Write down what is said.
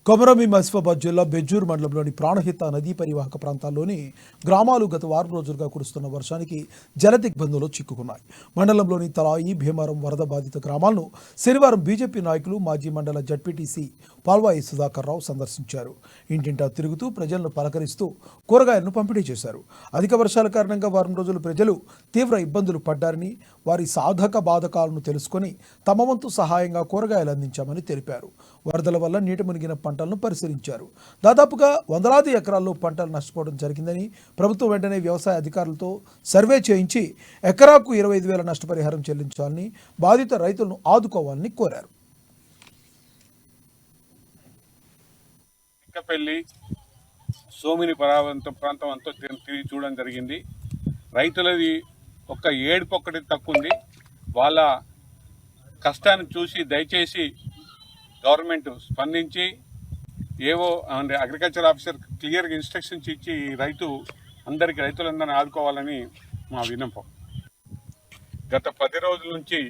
కొమరంభీం ఆసిఫాబాద్ జిల్లా బెజ్జూర్ మండలంలోని ప్రాణహిత నదీ పరివాహక ప్రాంతాల్లోని గ్రామాలు గత వారం రోజులుగా కురుస్తున్న వర్షానికి జలదిగ్బంధంలో చిక్కుకున్నాయి. మండలంలోని తలాయి, భీమారం వరద బాధిత గ్రామాలను శనివారం బీజేపీ నాయకులు మాజీ మండల జడ్పీటీసీ పాల్వాయి సుధాకర్ రావు సందర్శించారు. ఇంటింటా తిరుగుతూ ప్రజలను పలకరిస్తూ కూరగాయలను పంపిణీ చేశారు. అధిక వర్షాల కారణంగా వారం రోజులు ప్రజలు తీవ్ర ఇబ్బందులు పడ్డారని, వారి సాధక బాధకాలను తెలుసుకొని తమ వంతు సహాయంగా కూరగాయలు అందించామని తెలిపారు. వరదల వల్ల నీట మునిగిన పంటలను పరిశీలించారు. దాదాపుగా వందలాది ఎకరాల్లో పంటలు నష్టపోవడం జరిగిందని, ప్రభుత్వం వెంటనే వ్యవసాయ అధికారులతో సర్వే చేయించి ఎకరాకు 25,000 నష్టపరిహారం చెల్లించాలని, బాధిత రైతులను ఆదుకోవాలని కోరారు. ఇంకపల్లి సోమిని ప్రాంతం అంతా తిరిగి చూడడం జరిగింది. రైతులది ఒక్క ఏడుపొక్కటి తక్కువ ఉంది. వాళ్ళ కష్టాన్ని చూసి దయచేసి గవర్నమెంట్ స్పందించి ఏవో అంటే అగ్రికల్చర్ ఆఫీసర్ క్లియర్గా ఇన్స్ట్రక్షన్స్ ఇచ్చి రైతులందరినీ ఆదుకోవాలని మా విన్నపం. గత 10 రోజుల నుంచి